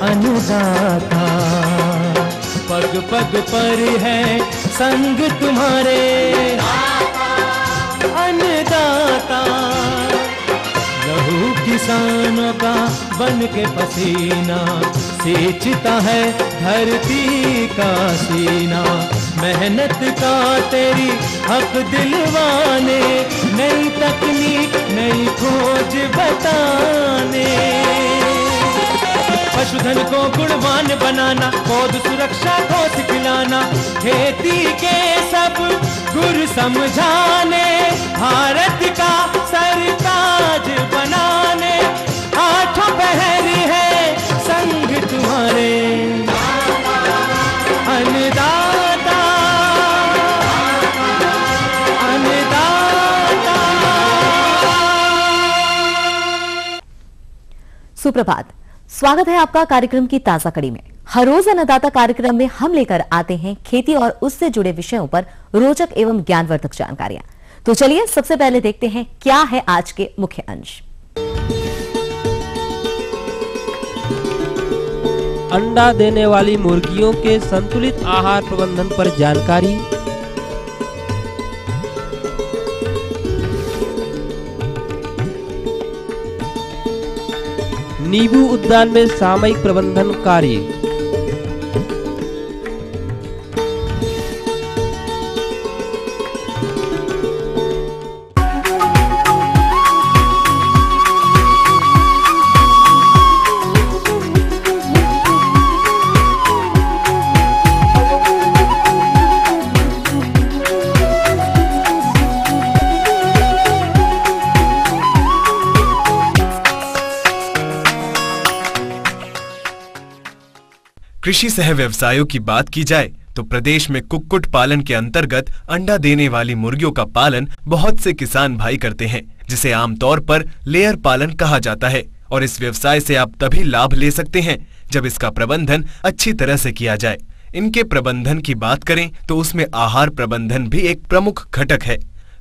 अन्नदाता। पग पग पर है संग तुम्हारे अन्नदाता। लहू किसानों का बन के पसीना सींचता है धरती का सीना। मेहनत का तेरी हक दिलवाने, नई तकनीक नई खोज बताने। पशुधन को गुणवान बनाना, पौध सुरक्षा को सिखलाना, खेती के सब गुर समझाने, भारत का सरताज बनाने। आठों पहर है संग तुम्हारे अन्नदाता अन्नदाता। सुप्रभात, स्वागत है आपका कार्यक्रम की ताजा कड़ी में। हर रोज अन्नदाता कार्यक्रम में हम लेकर आते हैं खेती और उससे जुड़े विषयों पर रोचक एवं ज्ञानवर्धक जानकारियां। तो चलिए सबसे पहले देखते हैं क्या है आज के मुख्य अंश। अंडा देने वाली मुर्गियों के संतुलित आहार प्रबंधन पर जानकारी। नींबू उद्यान में सामयिक प्रबंधन कार्य। कृषि सह व्यवसायों की बात की जाए तो प्रदेश में कुक्कुट पालन के अंतर्गत अंडा देने वाली मुर्गियों का पालन बहुत से किसान भाई करते हैं, जिसे आमतौर पर लेयर पालन कहा जाता है। और इस व्यवसाय से आप तभी लाभ ले सकते हैं जब इसका प्रबंधन अच्छी तरह से किया जाए। इनके प्रबंधन की बात करें तो उसमें आहार प्रबंधन भी एक प्रमुख घटक है।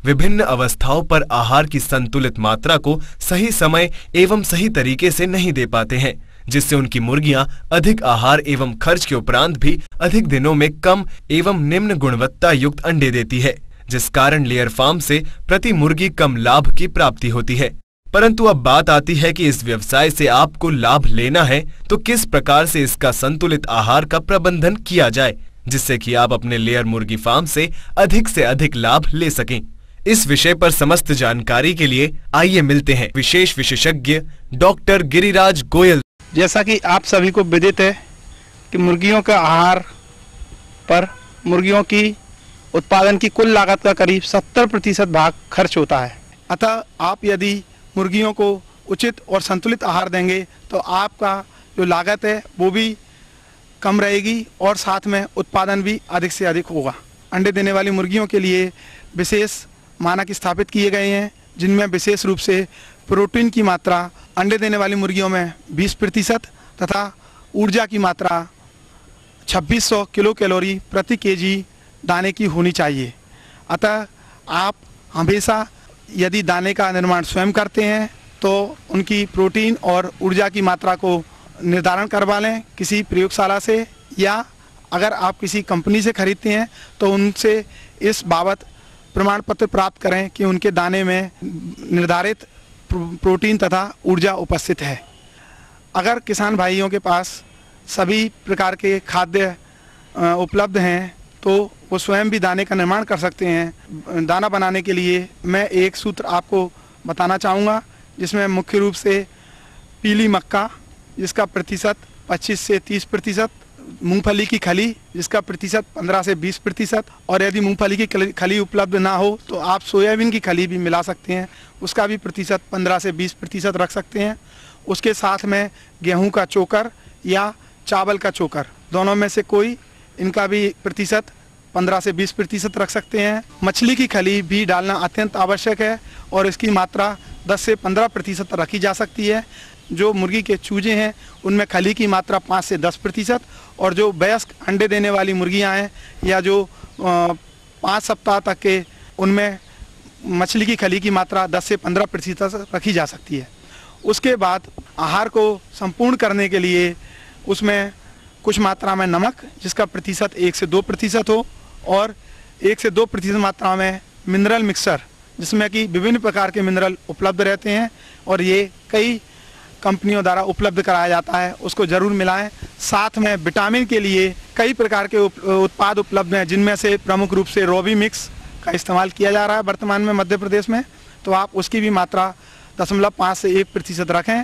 विभिन्न अवस्थाओं पर आहार की संतुलित मात्रा को सही समय एवं सही तरीके से नहीं दे पाते हैं, जिससे उनकी मुर्गियां अधिक आहार एवं खर्च के उपरांत भी अधिक दिनों में कम एवं निम्न गुणवत्ता युक्त अंडे देती है, जिस कारण लेयर फार्म से प्रति मुर्गी कम लाभ की प्राप्ति होती है। परंतु अब बात आती है कि इस व्यवसाय से आपको लाभ लेना है तो किस प्रकार से इसका संतुलित आहार का प्रबंधन किया जाए, जिससे कि आप अपने लेयर मुर्गी फार्म से अधिक लाभ ले सकें। इस विषय पर समस्त जानकारी के लिए आइए मिलते हैं विशेष विशेषज्ञ डॉक्टर गिरिराज गोयल। जैसा कि आप सभी को विदित है कि मुर्गियों का आहार पर मुर्गियों की उत्पादन की कुल लागत का करीब 70% भाग खर्च होता है। अतः आप यदि मुर्गियों को उचित और संतुलित आहार देंगे तो आपका जो लागत है वो भी कम रहेगी और साथ में उत्पादन भी अधिक से अधिक होगा। अंडे देने वाली मुर्गियों के लिए विशेष मानक स्थापित किए गए हैं, जिनमें विशेष रूप से प्रोटीन की मात्रा अंडे देने वाली मुर्गियों में 20% तथा ऊर्जा की मात्रा 2600 किलो कैलोरी प्रति केजी दाने की होनी चाहिए। अतः आप हमेशा यदि दाने का निर्माण स्वयं करते हैं तो उनकी प्रोटीन और ऊर्जा की मात्रा को निर्धारण करवा लें किसी प्रयोगशाला से, या अगर आप किसी कंपनी से खरीदते हैं तो उनसे इस बाबत प्रमाण पत्र प्राप्त करें कि उनके दाने में निर्धारित प्रोटीन तथा ऊर्जा उपस्थित है। अगर किसान भाइयों के पास सभी प्रकार के खाद्य उपलब्ध हैं तो वो स्वयं भी दाने का निर्माण कर सकते हैं। दाना बनाने के लिए मैं एक सूत्र आपको बताना चाहूँगा, जिसमें मुख्य रूप से पीली मक्का जिसका प्रतिशत 25 से 30%, मूंगफली की खली जिसका प्रतिशत 15 से 20%, और यदि मूंगफली की खली उपलब्ध ना हो तो आप सोयाबीन की खली भी मिला सकते हैं, उसका भी प्रतिशत 15 से 20% रख सकते हैं। उसके साथ में गेहूं का चोकर या चावल का चोकर, दोनों में से कोई इनका भी प्रतिशत 15 से 20% रख सकते हैं। मछली की खली भी डालना अत्यंत आवश्यक है और इसकी मात्रा 10 से 15% रखी जा सकती है। जो मुर्गी के चूजे हैं उनमें खली की मात्रा 5 से 10%, और जो वयस्क अंडे देने वाली मुर्गियां हैं या जो 5 सप्ताह तक के, उनमें मछली की खली की मात्रा 10 से 15% रखी जा सकती है। उसके बाद आहार को संपूर्ण करने के लिए उसमें कुछ मात्रा में नमक जिसका प्रतिशत 1 से 2% हो, और 1 से 2% मात्रा में मिनरल मिक्सर जिसमें कि विभिन्न प्रकार के मिनरल उपलब्ध रहते हैं और ये कई कंपनियों द्वारा उपलब्ध कराया जाता है, उसको ज़रूर मिलाएं। साथ में विटामिन के लिए कई प्रकार के उत्पाद उपलब्ध हैं, जिनमें से प्रमुख रूप से रोबी मिक्स का इस्तेमाल किया जा रहा है वर्तमान में मध्य प्रदेश में, तो आप उसकी भी मात्रा 0.5 से 1% रखें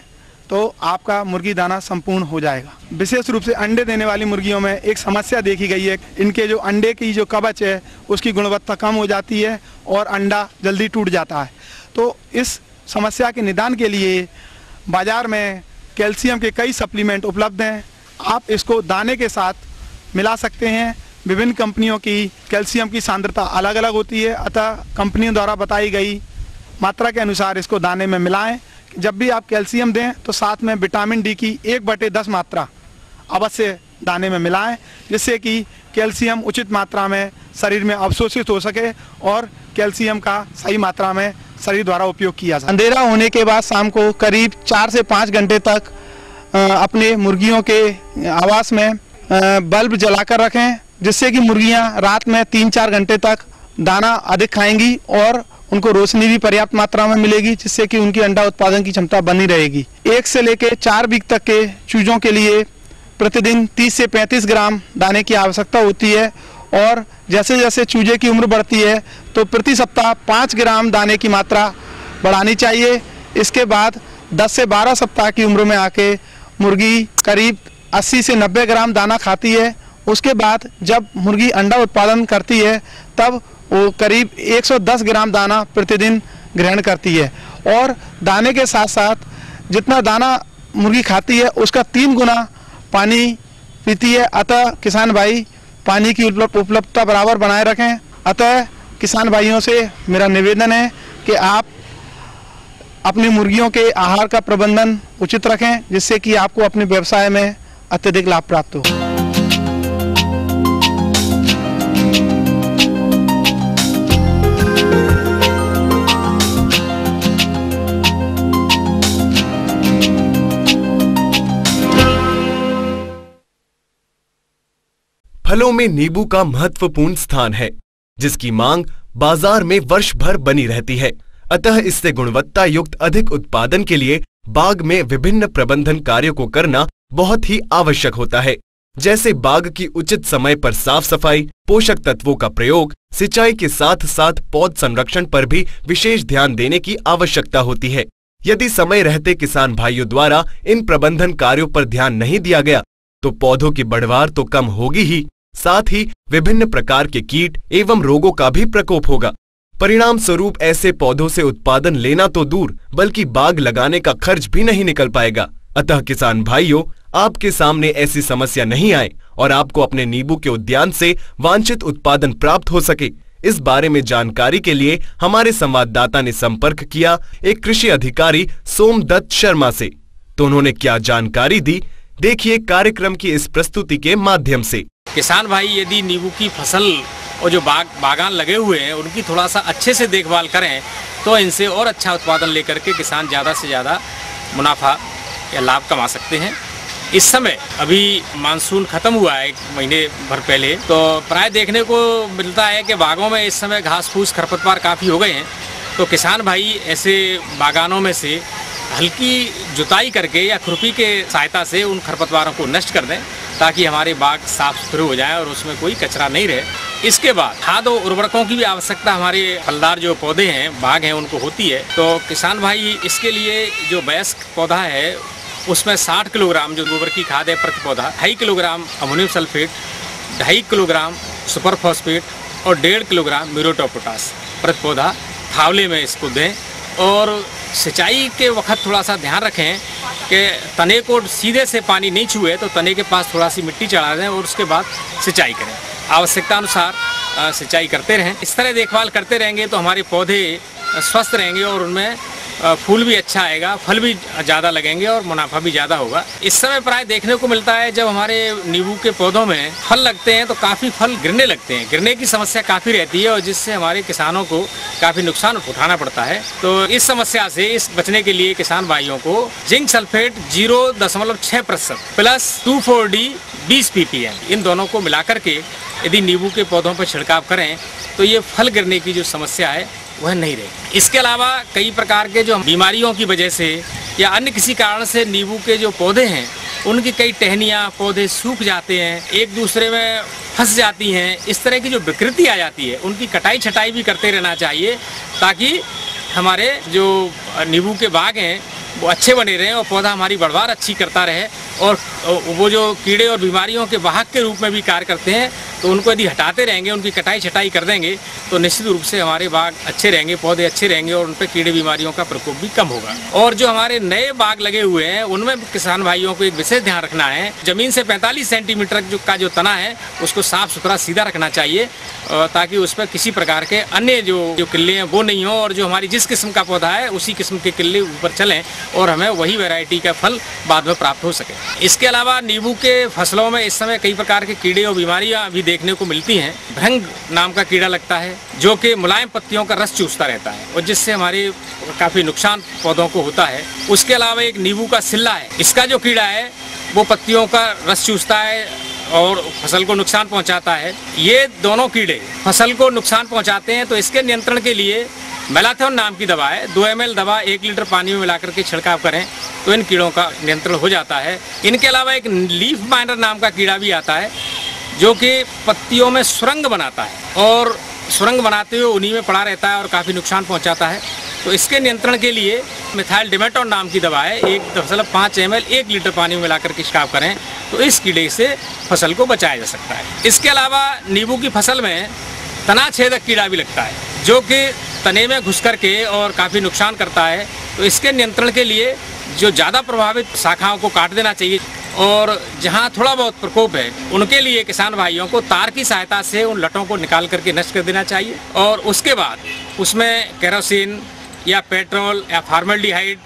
तो आपका मुर्गी दाना संपूर्ण हो जाएगा। विशेष रूप से अंडे देने वाली मुर्गियों में एक समस्या देखी गई है, इनके जो अंडे की जो कवच है उसकी गुणवत्ता कम हो जाती है और अंडा जल्दी टूट जाता है। तो इस समस्या के निदान के लिए बाज़ार में कैल्शियम के कई सप्लीमेंट उपलब्ध हैं, आप इसको दाने के साथ मिला सकते हैं। विभिन्न कंपनियों की कैल्शियम की सांद्रता अलग अलग होती है, अतः कंपनियों द्वारा बताई गई मात्रा के अनुसार इसको दाने में मिलाएं। जब भी आप कैल्शियम दें तो साथ में विटामिन डी की 1/10 मात्रा अवश्य दाने में मिलाएं, जिससे कि कैल्शियम उचित मात्रा में शरीर में अवशोषित हो सके और कैल्शियम का सही मात्रा में शरीर द्वारा उपयोग किया जाए। अंधेरा होने के बाद शाम को करीब 4 से 5 घंटे तक अपने मुर्गियों के आवास में बल्ब जलाकर रखें, जिससे कि मुर्गियां रात में 3-4 घंटे तक दाना अधिक खाएंगी और उनको रोशनी भी पर्याप्त मात्रा में मिलेगी, जिससे कि उनकी अंडा उत्पादन की क्षमता बनी रहेगी। 1 से लेकर 4 वीक तक के चूजों के लिए प्रतिदिन 30 से 35 ग्राम दाने की आवश्यकता होती है, और जैसे जैसे चूजे की उम्र बढ़ती है तो प्रति सप्ताह 5 ग्राम दाने की मात्रा बढ़ानी चाहिए। इसके बाद 10 से 12 सप्ताह की उम्र में आके मुर्गी करीब 80 से 90 ग्राम दाना खाती है। उसके बाद जब मुर्गी अंडा उत्पादन करती है तब वो करीब 110 ग्राम दाना प्रतिदिन ग्रहण करती है, और दाने के साथ साथ जितना दाना मुर्गी खाती है उसका 3 गुना पानी पीती है। अतः किसान भाई पानी की उपलब्धता बराबर बनाए रखें। अतः किसान भाइयों से मेरा निवेदन है कि आप अपनी मुर्गियों के आहार का प्रबंधन उचित रखें, जिससे कि आपको अपने व्यवसाय में अत्यधिक लाभ प्राप्त हो। फलों में नींबू का महत्वपूर्ण स्थान है, जिसकी मांग बाजार में वर्ष भर बनी रहती है। अतः इससे गुणवत्ता युक्त अधिक उत्पादन के लिए बाग में विभिन्न प्रबंधन कार्यों को करना बहुत ही आवश्यक होता है, जैसे बाग की उचित समय पर साफ सफाई, पोषक तत्वों का प्रयोग, सिंचाई के साथ साथ पौध संरक्षण पर भी विशेष ध्यान देने की आवश्यकता होती है। यदि समय रहते किसान भाइयों द्वारा इन प्रबंधन कार्यों पर ध्यान नहीं दिया गया तो पौधों की बढ़वार तो कम होगी ही, साथ ही विभिन्न प्रकार के कीट एवं रोगों का भी प्रकोप होगा। परिणाम स्वरूप ऐसे पौधों से उत्पादन लेना तो दूर बल्कि बाग लगाने का खर्च भी नहीं निकल पाएगा। अतः किसान भाइयों, आपके सामने ऐसी समस्या नहीं आए और आपको अपने नींबू के उद्यान से वांछित उत्पादन प्राप्त हो सके, इस बारे में जानकारी के लिए हमारे संवाददाता ने संपर्क किया एक कृषि अधिकारी सोमदत्त शर्मा से। तो उन्होंने क्या जानकारी दी, देखिए कार्यक्रम की इस प्रस्तुति के माध्यम से। किसान भाई यदि नींबू की फसल और जो बागान लगे हुए हैं उनकी थोड़ा सा अच्छे से देखभाल करें तो इनसे और अच्छा उत्पादन लेकर के किसान ज़्यादा से ज़्यादा मुनाफा या लाभ कमा सकते हैं। इस समय अभी मानसून ख़त्म हुआ है 1 महीने भर पहले, तो प्राय देखने को मिलता है कि बागों में इस समय घास फूस खरपतवार काफ़ी हो गए हैं। तो किसान भाई ऐसे बागानों में से हल्की जुताई करके या खुरपी के सहायता से उन खरपतवारों को नष्ट कर दें, ताकि हमारे बाग साफ सुथरे हो जाएं और उसमें कोई कचरा नहीं रहे। इसके बाद खाद और उर्वरकों की भी आवश्यकता हमारे फलदार जो पौधे हैं, बाग हैं, उनको होती है। तो किसान भाई इसके लिए जो वयस्क पौधा है उसमें 60 किलोग्राम जो गोबर की खाद है प्रति पौधा, 2.5 kilogram ammonium sulphate, 2.5 kilogram super phosphate और 1.5 किलोग्राम म्यूरेट ऑफ पोटाश प्रति पौधा फावले में इसको दें। और सिंचाई के वक्त थोड़ा सा ध्यान रखें कि तने को सीधे से पानी नहीं छुए, तो तने के पास थोड़ा सी मिट्टी चढ़ा दें और उसके बाद सिंचाई करें। आवश्यकता अनुसार सिंचाई करते रहें। इस तरह देखभाल करते रहेंगे तो हमारे पौधे स्वस्थ रहेंगे और उनमें फूल भी अच्छा आएगा, फल भी ज़्यादा लगेंगे और मुनाफा भी ज़्यादा होगा। इस समय प्राय देखने को मिलता है जब हमारे नींबू के पौधों में फल लगते हैं तो काफ़ी फल गिरने लगते हैं। गिरने की समस्या काफ़ी रहती है और जिससे हमारे किसानों को काफ़ी नुकसान उठाना पड़ता है। तो इस समस्या से इस बचने के लिए किसान भाइयों को zinc sulphate 0.6% plus 2,4-D 20 ppm इन दोनों को मिलाकर के यदि नींबू के पौधों पर छिड़काव करें तो ये फल गिरने की जो समस्या है वह नहीं रहेगी। इसके अलावा कई प्रकार के जो बीमारियों की वजह से या अन्य किसी कारण से नींबू के जो पौधे हैं उनकी कई टहनियाँ पौधे सूख जाते हैं, एक दूसरे में फंस जाती हैं, इस तरह की जो विकृति आ जाती है उनकी कटाई छटाई भी करते रहना चाहिए ताकि हमारे जो नींबू के बाग हैं वो अच्छे बने रहें और पौधा हमारी बढ़वार अच्छी करता रहे और वो जो कीड़े और बीमारियों के वाहक के रूप में भी कार्य करते हैं तो उनको यदि हटाते रहेंगे, उनकी कटाई छटाई कर देंगे तो निश्चित रूप से हमारे बाग अच्छे रहेंगे, पौधे अच्छे रहेंगे और उन पर कीड़े बीमारियों का प्रकोप भी कम होगा। और जो हमारे नए बाग लगे हुए हैं उनमें किसान भाइयों को एक विशेष ध्यान रखना है, जमीन से 45 सेंटीमीटर का जो तना है उसको साफ सुथरा सीधा रखना चाहिए ताकि उस पर किसी प्रकार के अन्य जो किल्ले हैं वो नहीं हो और जो हमारी जिस किस्म का पौधा है उसी किस्म के किल्ले ऊपर चलें और हमें वही वैरायटी का फल बाद में प्राप्त हो सके। इसके अलावा नींबू के फसलों में इस समय कई प्रकार के कीड़े और बीमारियां भी देखने को मिलती हैं। भृंग नाम का कीड़ा लगता है जो कि मुलायम पत्तियों का रस चूसता रहता है और जिससे हमारे काफ़ी नुकसान पौधों को होता है। उसके अलावा एक नींबू का सिल्ला है, इसका जो कीड़ा है वो पत्तियों का रस चूसता है और फसल को नुकसान पहुंचाता है। ये दोनों कीड़े फसल को नुकसान पहुंचाते हैं तो इसके नियंत्रण के लिए मेलाथोन नाम की दवा है, 2 ml दवा 1 लीटर पानी में मिलाकर के छिड़काव करें तो इन कीड़ों का नियंत्रण हो जाता है। इनके अलावा एक लीफ माइनर नाम का कीड़ा भी आता है जो कि पत्तियों में सुरंग बनाता है और सुरंग बनाते हुए उन्हीं में पड़ा रहता है और काफ़ी नुकसान पहुंचाता है। तो इसके नियंत्रण के लिए मिथाइल डिमेटोन नाम की दवा है, 1.5 ml 1 लीटर पानी में मिलाकर के छिड़काव करें तो इस कीड़े से फसल को बचाया जा सकता है। इसके अलावा नींबू की फसल में तना छेदक कीड़ा भी लगता है जो कि तने में घुस करके और काफ़ी नुकसान करता है। तो इसके नियंत्रण के लिए जो ज़्यादा प्रभावित शाखाओं को काट देना चाहिए और जहाँ थोड़ा बहुत प्रकोप है उनके लिए किसान भाइयों को तार की सहायता से उन लटों को निकाल करके नष्ट कर देना चाहिए और उसके बाद उसमें केरोसिन या पेट्रोल या फॉर्मल्डिहाइड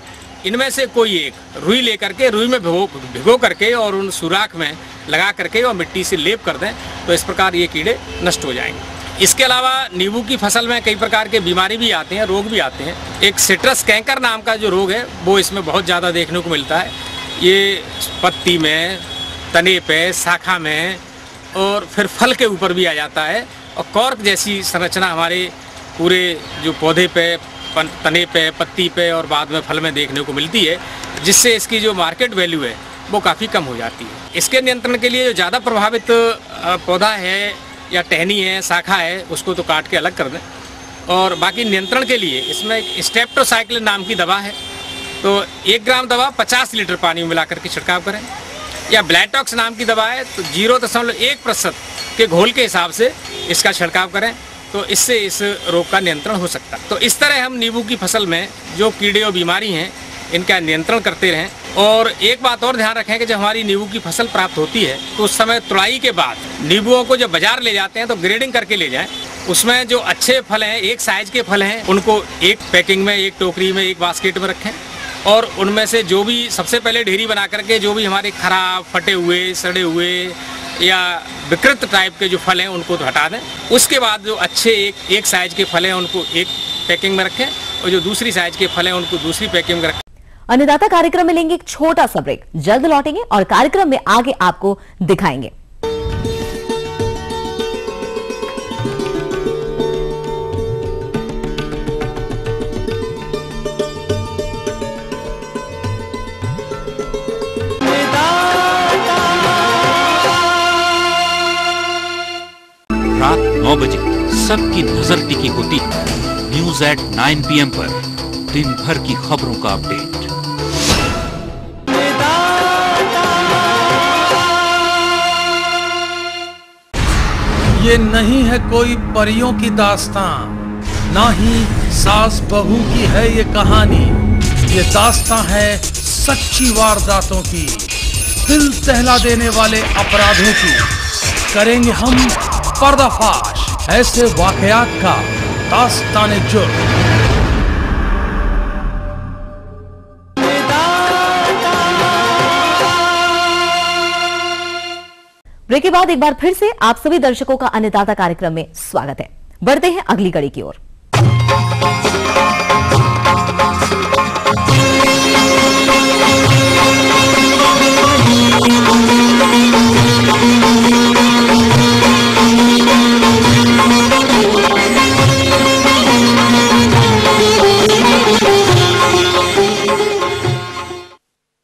इनमें से कोई एक रुई लेकर के रुई में भिगो करके और उन सुराख में लगा करके और मिट्टी से लेप कर दें तो इस प्रकार ये कीड़े नष्ट हो जाएंगे। इसके अलावा नींबू की फसल में कई प्रकार के बीमारी भी आते हैं, रोग भी आते हैं। एक सिट्रस कैंकर नाम का जो रोग है वो इसमें बहुत ज़्यादा देखने को मिलता है। ये पत्ती में, तने पे, शाखा में और फिर फल के ऊपर भी आ जाता है और कॉर्क जैसी संरचना हमारे पूरे जो पौधे पे, तने पे, पत्ती पे और बाद में फल में देखने को मिलती है जिससे इसकी जो मार्केट वैल्यू है वो काफ़ी कम हो जाती है। इसके नियंत्रण के लिए जो ज़्यादा प्रभावित पौधा है या टहनी है, शाखा है, उसको तो काट के अलग कर दें और बाकी नियंत्रण के लिए इसमें एक स्टेप्टोसाइक्लिन नाम की दवा है तो 1 ग्राम दवा 50 लीटर पानी में मिला करके छिड़काव करें या ब्लैटॉक्स नाम की दवा है तो 0.1% के घोल के हिसाब से इसका छिड़काव करें तो इससे इस रोग का नियंत्रण हो सकता है। तो इस तरह हम नींबू की फसल में जो कीड़े और बीमारी हैं इनका नियंत्रण करते रहें। और एक बात और ध्यान रखें कि जब हमारी नींबू की फसल प्राप्त होती है तो उस समय तुड़ाई के बाद नींबुओं को जब बाजार ले जाते हैं तो ग्रेडिंग करके ले जाएं। उसमें जो अच्छे फल हैं, एक साइज के फल हैं, उनको एक पैकिंग में, एक टोकरी में, एक बास्केट में रखें और उनमें से जो भी सबसे पहले ढेरी बना करके जो भी हमारे खराब, फटे हुए, सड़े हुए या विकृत टाइप के जो फल हैं उनको तो हटा दें। उसके बाद जो अच्छे एक साइज के फल हैं उनको एक पैकिंग में रखें और जो दूसरी साइज के फल हैं उनको दूसरी पैकिंग में रखें। अन्नदाता कार्यक्रम में लेंगे एक छोटा सा ब्रेक, जल्द लौटेंगे और कार्यक्रम में आगे आपको दिखाएंगे। रात 9 बजे सबकी नजर टिकी होती है न्यूज एट 9 PM पर, दिन भर की खबरों का अपडेट। ये नहीं है कोई परियों की दास्तां, ना ही सास बहू की है ये कहानी। ये दास्तां है सच्ची वारदातों की, दिल दहला देने वाले अपराधों की। करेंगे हम पर्दाफाश ऐसे वाकयात का, दास्ताने जुर्म। ब्रेक के बाद एक बार फिर से आप सभी दर्शकों का अन्नदाता कार्यक्रम में स्वागत है। बढ़ते हैं अगली कड़ी की ओर।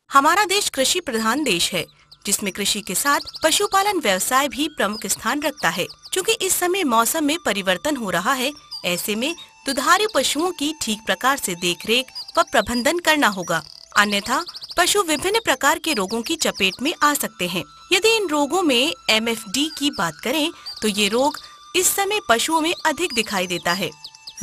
हमारा देश कृषि प्रधान देश है, जिसमें कृषि के साथ पशुपालन व्यवसाय भी प्रमुख स्थान रखता है। क्योंकि इस समय मौसम में परिवर्तन हो रहा है, ऐसे में दुधारू पशुओं की ठीक प्रकार से देखरेख व प्रबंधन करना होगा, अन्यथा पशु विभिन्न प्रकार के रोगों की चपेट में आ सकते हैं। यदि इन रोगों में MFD की बात करें तो ये रोग इस समय पशुओं में अधिक दिखाई देता है।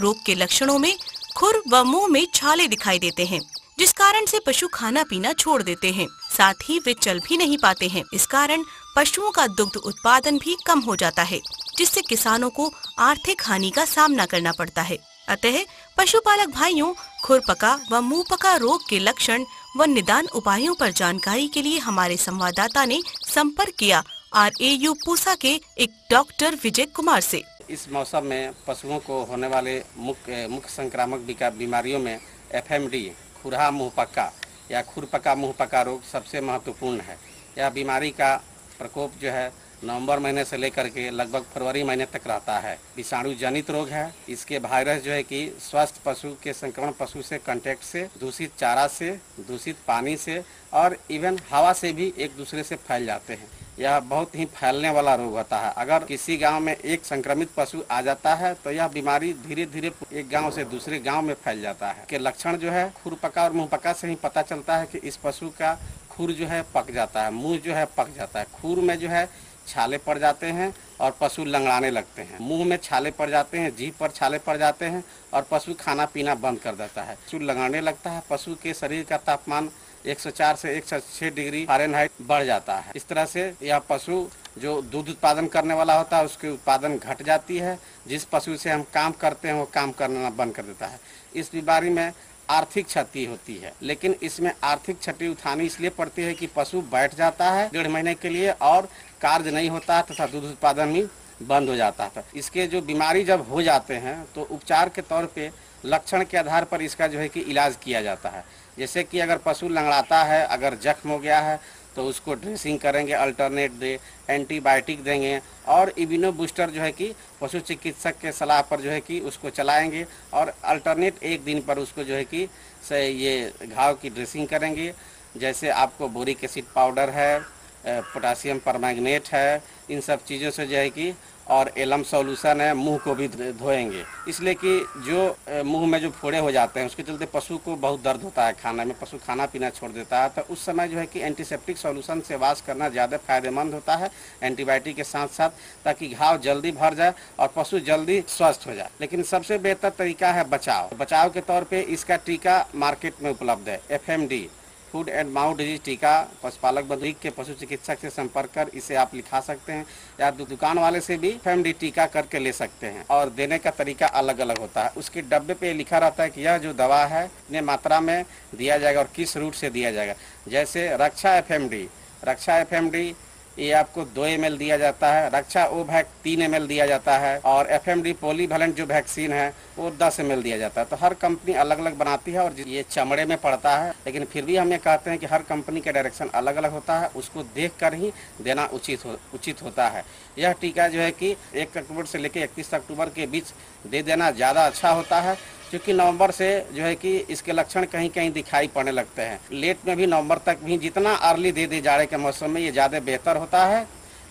रोग के लक्षणों में खुर व मुंह में छाले दिखाई देते हैं, जिस कारण से पशु खाना पीना छोड़ देते हैं, साथ ही वे चल भी नहीं पाते हैं। इस कारण पशुओं का दुग्ध उत्पादन भी कम हो जाता है, जिससे किसानों को आर्थिक हानि का सामना करना पड़ता है। अतः पशुपालक भाइयों, खुरपका व मुंहपका रोग के लक्षण व निदान उपायों पर जानकारी के लिए हमारे संवाददाता ने संपर्क किया RAU पूसा के एक डॉक्टर विजय कुमार से। इस मौसम में पशुओं को होने वाले मुख्य संक्रामक बीमारियों में FMD खुरहा मुंहपका या खुरपका मुंहपका रोग सबसे महत्वपूर्ण है। यह बीमारी का प्रकोप जो है नवंबर महीने से लेकर के लगभग फरवरी महीने तक रहता है। विषाणु जनित रोग है। इसके वायरस जो है कि स्वस्थ पशु के संक्रमण पशु से कांटेक्ट से, दूषित चारा से, दूषित पानी से और इवन हवा से भी एक दूसरे से फैल जाते हैं। यह बहुत ही फैलने वाला रोग होता है। अगर किसी गांव में एक संक्रमित पशु आ जाता है तो यह बीमारी धीरे धीरे एक गांव से दूसरे गांव में फैल जाता है। के लक्षण जो है खुरपका और मुंहपका से ही पता चलता है कि इस पशु का खुर जो है पक जाता है, मुंह जो है पक जाता है, खुर में जो है छाले पड़ जाते हैं और पशु लंगड़ाने लगते हैं, मुंह में छाले पड़ जाते हैं, जीभ पर छाले पड़ जाते हैं और पशु खाना पीना बंद कर देता है। पशु लंगड़ाने लगता है। पशु के शरीर का तापमान 104 से 106 डिग्री फ़ारेनहाइट बढ़ जाता है। इस तरह से यह पशु जो दूध उत्पादन करने वाला होता है उसकी उत्पादन घट जाती है। जिस पशु से हम काम करते हैं वो काम करना बंद कर देता है। इस बीमारी में आर्थिक क्षति होती है, लेकिन इसमें आर्थिक क्षति उठानी इसलिए पड़ती है कि पशु बैठ जाता है 1.5 महीने के लिए और कार्य नहीं होता तथा दूध उत्पादन भी बंद हो जाता है। इसके जो बीमारी जब हो जाते हैं तो उपचार के तौर पे लक्षण के आधार पर इसका जो है कि इलाज किया जाता है। जैसे कि अगर पशु लंगड़ाता है, अगर जख्म हो गया है तो उसको ड्रेसिंग करेंगे, अल्टरनेट दे, एंटीबायोटिक देंगे और इम्यूनो बूस्टर जो है कि पशु चिकित्सक के सलाह पर जो है कि उसको चलाएंगे और अल्टरनेट एक दिन पर उसको जो है कि ये घाव की ड्रेसिंग करेंगे। जैसे आपको बोरिक एसिड पाउडर है, पोटासियम परमैंगनेट है, इन सब चीज़ों से जो है कि और एलम सॉल्यूशन है, मुंह को भी धोएंगे। इसलिए कि जो मुंह में जो फोड़े हो जाते हैं उसके चलते पशु को बहुत दर्द होता है खाने में, पशु खाना पीना छोड़ देता है। तो उस समय जो है कि एंटीसेप्टिक सॉल्यूशन से वाश करना ज़्यादा फायदेमंद होता है एंटीबायोटिक के साथ साथ, ताकि घाव जल्दी भर जाए और पशु जल्दी स्वस्थ हो जाए। लेकिन सबसे बेहतर तरीका है बचाव के तौर पर इसका टीका मार्केट में उपलब्ध है। FMD food and mouth disease टीका पशुपालक बंधु के पशु चिकित्सक से संपर्क कर इसे आप लिखा सकते हैं या दुकान वाले से भी FMD टीका करके ले सकते हैं और देने का तरीका अलग अलग होता है। उसके डब्बे पे लिखा रहता है कि यह जो दवा है इतने मात्रा में दिया जाएगा और किस रूट से दिया जाएगा। जैसे रक्षा FMD ये आपको 2 ml दिया जाता है, रक्षा ओवैक्स 3 ml दिया जाता है और FMD पॉलीवैलेंट जो वैक्सीन है वो 10 ml दिया जाता है। तो हर कंपनी अलग अलग बनाती है और ये चमड़े में पड़ता है, लेकिन फिर भी हम ये कहते हैं कि हर कंपनी का डायरेक्शन अलग अलग होता है, उसको देखकर ही देना उचित होता है। यह टीका जो है कि 1 अक्टूबर से लेकर 31 अक्टूबर के बीच दे देना ज़्यादा अच्छा होता है, क्योंकि नवंबर से जो है कि इसके लक्षण कहीं कहीं दिखाई पड़ने लगते हैं। लेट में भी नवंबर तक भी जितना अर्ली दे जाड़े के मौसम में ये ज़्यादा बेहतर होता है,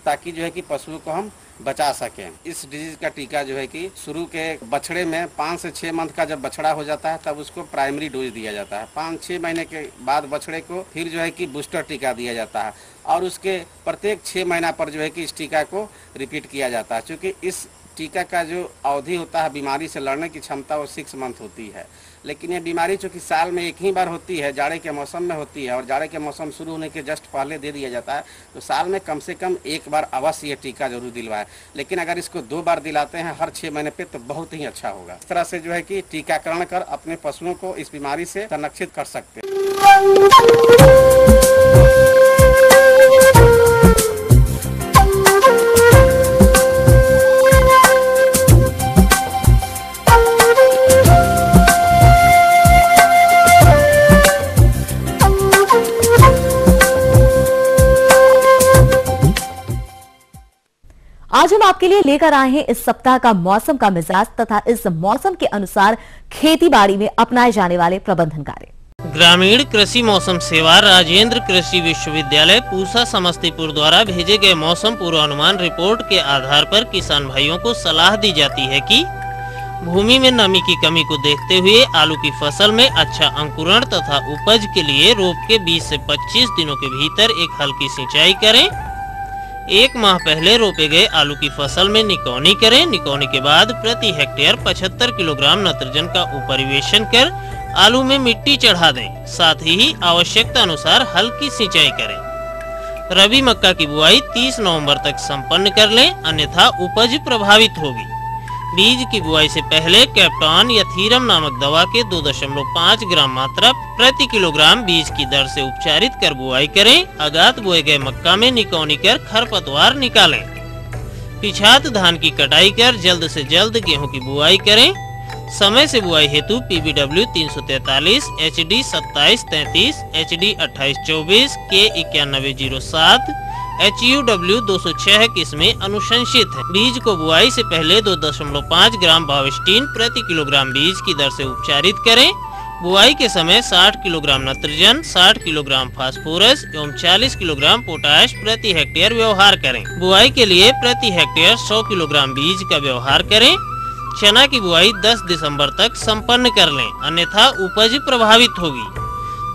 ताकि जो है कि पशुओं को हम बचा सकें। इस डिजीज का टीका जो है कि शुरू के बछड़े में 5 से 6 मंथ का जब बछड़ा हो जाता है तब उसको प्राइमरी डोज दिया जाता है। 5-6 महीने के बाद बछड़े को फिर जो है कि बूस्टर टीका दिया जाता है और उसके प्रत्येक 6 महीना पर जो है कि इस टीका को रिपीट किया जाता है। क्योंकि इस टीका का जो अवधि होता है बीमारी से लड़ने की क्षमता वो 6 मंथ होती है, लेकिन ये बीमारी चूँकि साल में एक ही बार होती है, जाड़े के मौसम में होती है और जाड़े के मौसम शुरू होने के जस्ट पहले दे दिया जाता है, तो साल में कम से कम 1 बार अवश्य ये टीका जरूर दिलवाएं। लेकिन अगर इसको 2 बार दिलाते हैं हर 6 महीने पे तो बहुत ही अच्छा होगा। इस तरह से जो है कि टीकाकरण कर अपने पशुओं को इस बीमारी से संरक्षित कर सकते हैं। हम आपके लिए लेकर आए हैं इस सप्ताह का मौसम का मिजाज तथा इस मौसम के अनुसार खेती बाड़ी में अपनाए जाने वाले प्रबंधन कार्य। ग्रामीण कृषि मौसम सेवा राजेंद्र कृषि विश्वविद्यालय पूसा समस्तीपुर द्वारा भेजे गए मौसम पूर्वानुमान रिपोर्ट के आधार पर किसान भाइयों को सलाह दी जाती है कि भूमि में नमी की कमी को देखते हुए आलू की फसल में अच्छा अंकुरण तथा उपज के लिए रोप के 20 से 25 दिनों के भीतर एक हल्की सिंचाई करें। एक माह पहले रोपे गए आलू की फसल में निकौनी करें। निकौनी के बाद प्रति हेक्टेयर 75 किलोग्राम नत्रजन का उपरिवेशन कर आलू में मिट्टी चढ़ा दें। साथ ही आवश्यकता अनुसार हल्की सिंचाई करें। रबी मक्का की बुआई 30 नवंबर तक संपन्न कर लें, अन्यथा उपज प्रभावित होगी। बीज की बुआई से पहले कैप्टॉन या थीरम नामक दवा के 2.5 ग्राम मात्रा प्रति किलोग्राम बीज की दर से उपचारित कर बुआई करें। अगात बोए गए मक्का में निकौनी कर खरपतवार निकालें। पिछात धान की कटाई कर जल्द से जल्द गेहूं की बुआई करें। समय से बुआई हेतु PBW 343, HD 2733, HD 2824, K 9107, HUW 206 किस्में अनुशंसित है। बीज को बुआई से पहले 2.5 ग्राम बाविस्टीन प्रति किलोग्राम बीज की दर से उपचारित करें। बुआई के समय 60 किलोग्राम नत्रजन, 60 किलोग्राम फास्फोरस एवं 40 किलोग्राम पोटाश प्रति हेक्टेयर व्यवहार करें। बुआई के लिए प्रति हेक्टेयर 100 किलोग्राम बीज का व्यवहार करें। चना की बुआई 10 दिसंबर तक संपन्न कर लें, अन्यथा उपज प्रभावित होगी।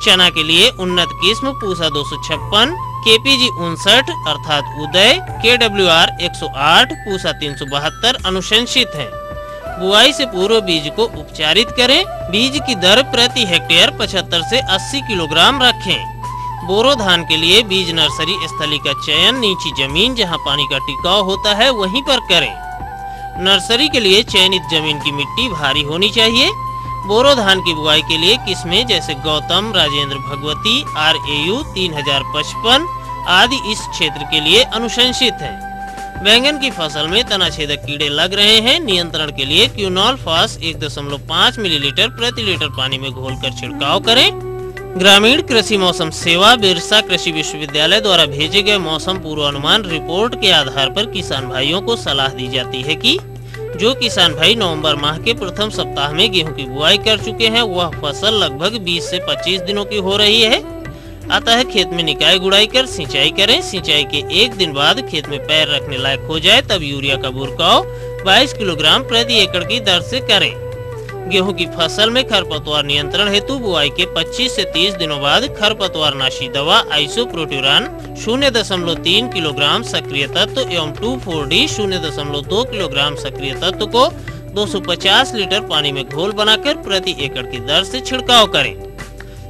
चना के लिए उन्नत किस्म पूसा 256, KPG 59 अर्थात उदय, KWR 108, पूसा 372 अनुशंसित है। बुआई से पूर्व बीज को उपचारित करें। बीज की दर प्रति हेक्टेयर 75 से 80 किलोग्राम रखें। बोरो धान के लिए बीज नर्सरी स्थली का चयन नीची जमीन जहां पानी का टिकाव होता है वहीं पर करें। नर्सरी के लिए चयनित जमीन की मिट्टी भारी होनी चाहिए। बोरो धान की बुआई के लिए किस्में जैसे गौतम, राजेंद्र भगवती, RAU 3055 आदि इस क्षेत्र के लिए अनुशंसित है। बैंगन की फसल में तनाछेदक कीड़े लग रहे हैं। नियंत्रण के लिए क्यूनॉल फास 1.5 मिलीलीटर प्रति लीटर पानी में घोलकर छिड़काव करें। ग्रामीण कृषि मौसम सेवा बिरसा कृषि विश्वविद्यालय द्वारा भेजे गए मौसम पूर्वानुमान रिपोर्ट के आधार पर किसान भाइयों को सलाह दी जाती है कि जो किसान भाई नवंबर माह के प्रथम सप्ताह में गेहूं की बुआई कर चुके हैं वह फसल लगभग 20 से 25 दिनों की हो रही है। अतः खेत में निकाय गुड़ाई कर सिंचाई करें। सिंचाई के एक दिन बाद खेत में पैर रखने लायक हो जाए तब यूरिया का बुरकाव 22 किलोग्राम प्रति एकड़ की दर से करें। गेहूं की फसल में खरपतवार नियंत्रण हेतु बुआई के 25 से 30 दिनों बाद खरपतवार नाशी दवा आइसोप्रोट्यूरान 0.3 किलोग्राम सक्रिय तत्व एवं 2,4-D 0.2 किलोग्राम सक्रिय तत्व को 250 लीटर पानी में घोल बनाकर प्रति एकड़ की दर से छिड़काव करें।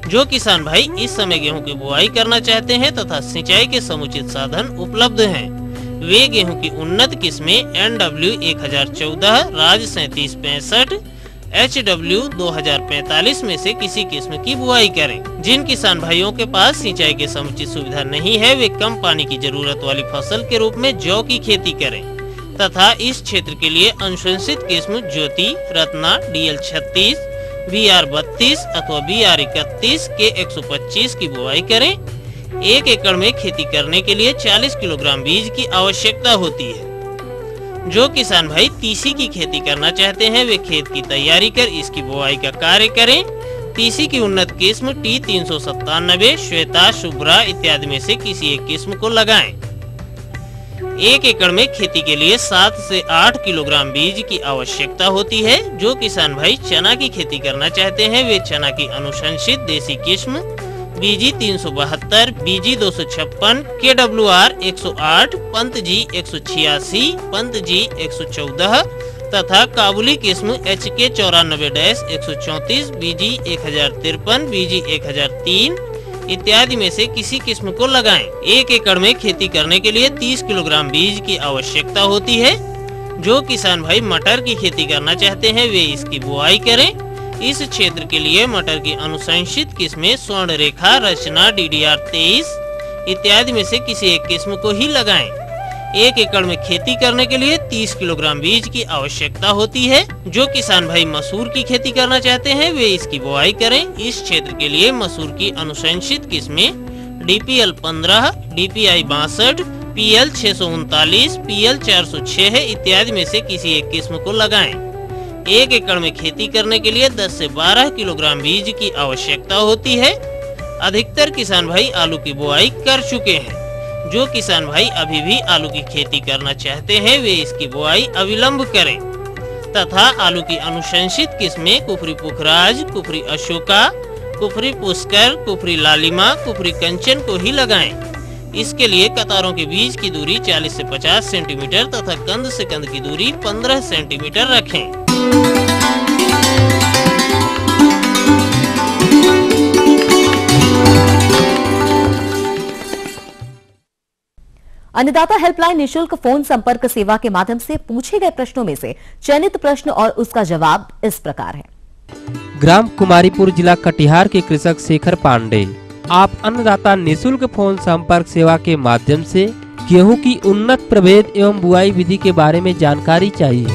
जो किसान भाई इस समय गेहूं की बुआई करना चाहते हैं तथा सिंचाई के समुचित साधन उपलब्ध हैं, वे गेहूं की उन्नत किस्में NW 1014, राज 3765, HW 2045 में से किसी किस्म की बुआई करें। जिन किसान भाइयों के पास सिंचाई की समुचित सुविधा नहीं है वे कम पानी की जरूरत वाली फसल के रूप में जौ की खेती करें तथा इस क्षेत्र के लिए अनुशंसित किस्म ज्योति, रत्ना, DL 36, BR 32 अथवा BR 31 के 125 की बुआई करें। एक एकड़ में खेती करने के लिए 40 किलोग्राम बीज की आवश्यकता होती है। जो किसान भाई तीसी की खेती करना चाहते हैं वे खेत की तैयारी कर इसकी बुआई का कार्य करें। तीसी की उन्नत किस्म T 397, श्वेता, शुभ्रा इत्यादि में से किसी एक किस्म को लगाएं। एक एकड़ में खेती के लिए 7 से 8 किलोग्राम बीज की आवश्यकता होती है। जो किसान भाई चना की खेती करना चाहते हैं वे चना की अनुशंसित देसी किस्म BG 372, BG 256, KWR 108, Pant ji 186, Pant ji 114 तथा काबुली किस्म HK 94-134, BG 1053, BG 1003 इत्यादि में से किसी किस्म को लगाएं। एक एकड़ में खेती करने के लिए 30 किलोग्राम बीज की आवश्यकता होती है। जो किसान भाई मटर की खेती करना चाहते हैं वे इसकी बुआई करें। इस क्षेत्र के लिए मटर की अनुशंसित किस्में स्वर्ण रेखा, रचना, DDR 23 इत्यादि में से किसी एक किस्म को ही लगाएं। एक एकड़ में खेती करने के लिए 30 किलोग्राम बीज की आवश्यकता होती है। जो किसान भाई मसूर की खेती करना चाहते हैं वे इसकी बुआई करें। इस क्षेत्र के लिए मसूर की अनुशंसित किस्में DPL 15, DPI 62, PL 639, PL 406 इत्यादि में से किसी एक किस्म को लगाएं। 1 एकड़ में खेती करने के लिए 10 से 12 किलोग्राम बीज की आवश्यकता होती है। अधिकतर किसान भाई आलू की बुआई कर चुके हैं। जो किसान भाई अभी भी आलू की खेती करना चाहते हैं वे इसकी बुआई अविलंब करें तथा आलू की अनुशंसित किस्में कुफरी पुखराज, कुफरी अशोका, कुफरी पुष्कर, कुफरी लालिमा, कुफरी कंचन को ही लगाएं। इसके लिए कतारों के बीच की दूरी 40 से 50 सेंटीमीटर तथा कंद से कंद की दूरी 15 सेंटीमीटर रखें। अन्नदाता हेल्पलाइन निशुल्क फोन संपर्क सेवा के माध्यम से पूछे गए प्रश्नों में से चयनित प्रश्न और उसका जवाब इस प्रकार है। ग्राम कुमारीपुर, जिला कटिहार के कृषक शेखर पांडे, आप अन्नदाता निशुल्क फोन संपर्क सेवा के माध्यम से गेहूं की उन्नत प्रभेद एवं बुआई विधि के बारे में जानकारी चाहिए।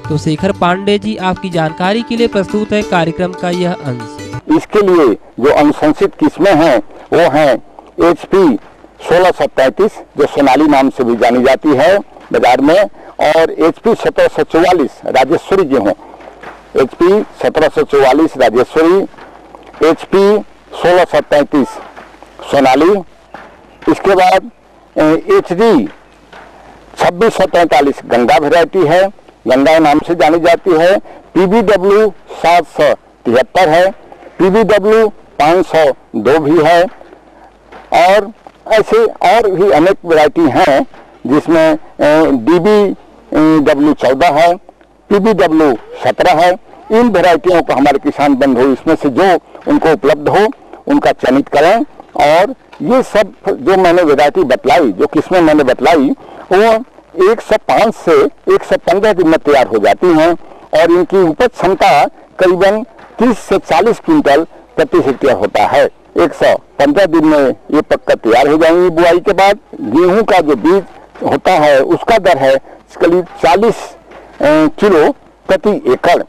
तो शेखर पांडे जी, आपकी जानकारी के लिए प्रस्तुत है कार्यक्रम का यह अंश। इसके लिए जो अनुशंसित किस्में हैं वो हैं HP 1637 जो सोनाली नाम से भी जानी जाती है बाजार में, और HP 1744 राजेश्वरी गेहूं, HP 1744 राजेश्वरी, HP 1637 सोनाली। इसके बाद HD 2643 गंगा वैरायटी है, गंगा नाम से जानी जाती है। PBW 773 है, PBW 502 भी है, और ऐसे और भी अनेक वैरायटी हैं जिसमें DBW 14 है, PBW 17 है। इन वैरायटियों को हमारे किसान बंधु इसमें से जो उनको उपलब्ध हो उनका चयनित करें। और ये सब जो मैंने वैरायटी बतलाई, जो किस्में मैंने बतलाई, वो 105 से 115 दिन में तैयार हो जाती हैं और इनकी उपज क्षमता करीबन 30 से 40 क्विंटल प्रति हेक्टेयर होता है। 115 दिन में ये पक्का तैयार हो जाएंगी। बुआई के बाद गेहूं का जो बीज होता है उसका दर है करीब 40 किलो प्रति एकड़।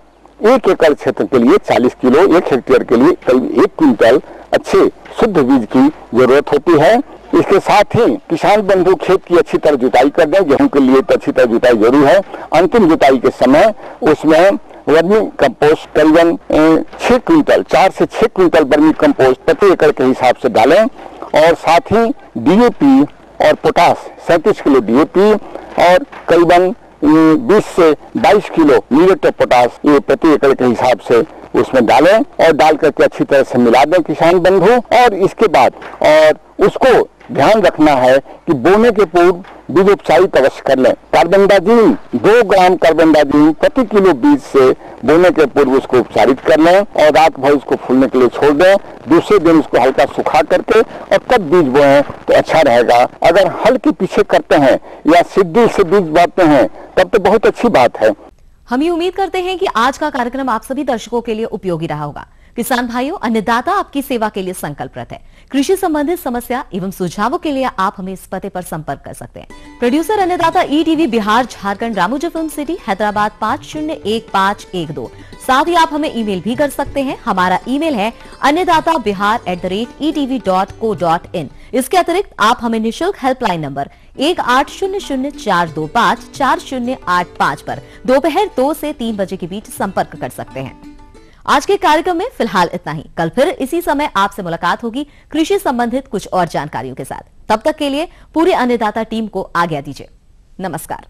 1 एकड़ क्षेत्र के लिए 40 किलो, 1 हेक्टेयर के लिए करीब 1 क्विंटल अच्छे शुद्ध बीज की जरूरत होती है। इसके साथ ही किसान बंधु खेत की अच्छी तरह जुताई कर दें। गेहूं के लिए तो अच्छी तरह जुताई जरूर है। अंतिम जुताई के समय उसमें वर्मी कंपोस्ट करीबन 6 क्विंटल, 4 से 6 क्विंटल वर्मी कंपोस्ट प्रति एकड़ के हिसाब से डालें। और साथ ही DAP और पोटास 37 किलो DAP और करीबन 20 से 22 किलो म्यूरेट ऑफ पोटास ये प्रति एकड़ के हिसाब से उसमें डालें और डाल करके अच्छी तरह से मिला दें किसान बंधु। और इसके बाद और उसको ध्यान रखना है कि बोने के पूर्व बीज उपचारित अवश्य कर लें। कार्बेंडाजिम 2 ग्राम कार्बेंडाजिम प्रति किलो बीज से बोने के पूर्व उसको उपचारित कर लें और रात भर उसको फूलने के लिए छोड़ दें। दूसरे दिन उसको हल्का सुखा करके और तब बीज बोएं तो अच्छा रहेगा। अगर हल के पीछे करते हैं या सिद्धि से बीज बोते हैं तब तो बहुत अच्छी बात है। हम ये उम्मीद करते हैं कि आज का कार्यक्रम आप सभी दर्शकों के लिए उपयोगी रहा होगा। किसान भाइयों, अन्नदाता आपकी सेवा के लिए संकल्परत है। कृषि संबंधित समस्या एवं सुझावों के लिए आप हमें इस पते पर संपर्क कर सकते हैं। प्रोड्यूसर अन्नदाता ETV Bihar Jharkhand, Ramoji film city, Hyderabad 501512। साथ ही आप हमें ईमेल भी कर सकते हैं। हमारा ईमेल है annadatabihar@etv.co.in। इसके अतिरिक्त आप हमें निःशुल्क हेल्पलाइन नंबर 1800-425-4085 पर दोपहर 2 से 3 बजे के बीच संपर्क कर सकते हैं। आज के कार्यक्रम में फिलहाल इतना ही। कल फिर इसी समय आपसे मुलाकात होगी कृषि संबंधित कुछ और जानकारियों के साथ। तब तक के लिए पूरे अन्नदाता टीम को आज्ञा दीजिए। नमस्कार।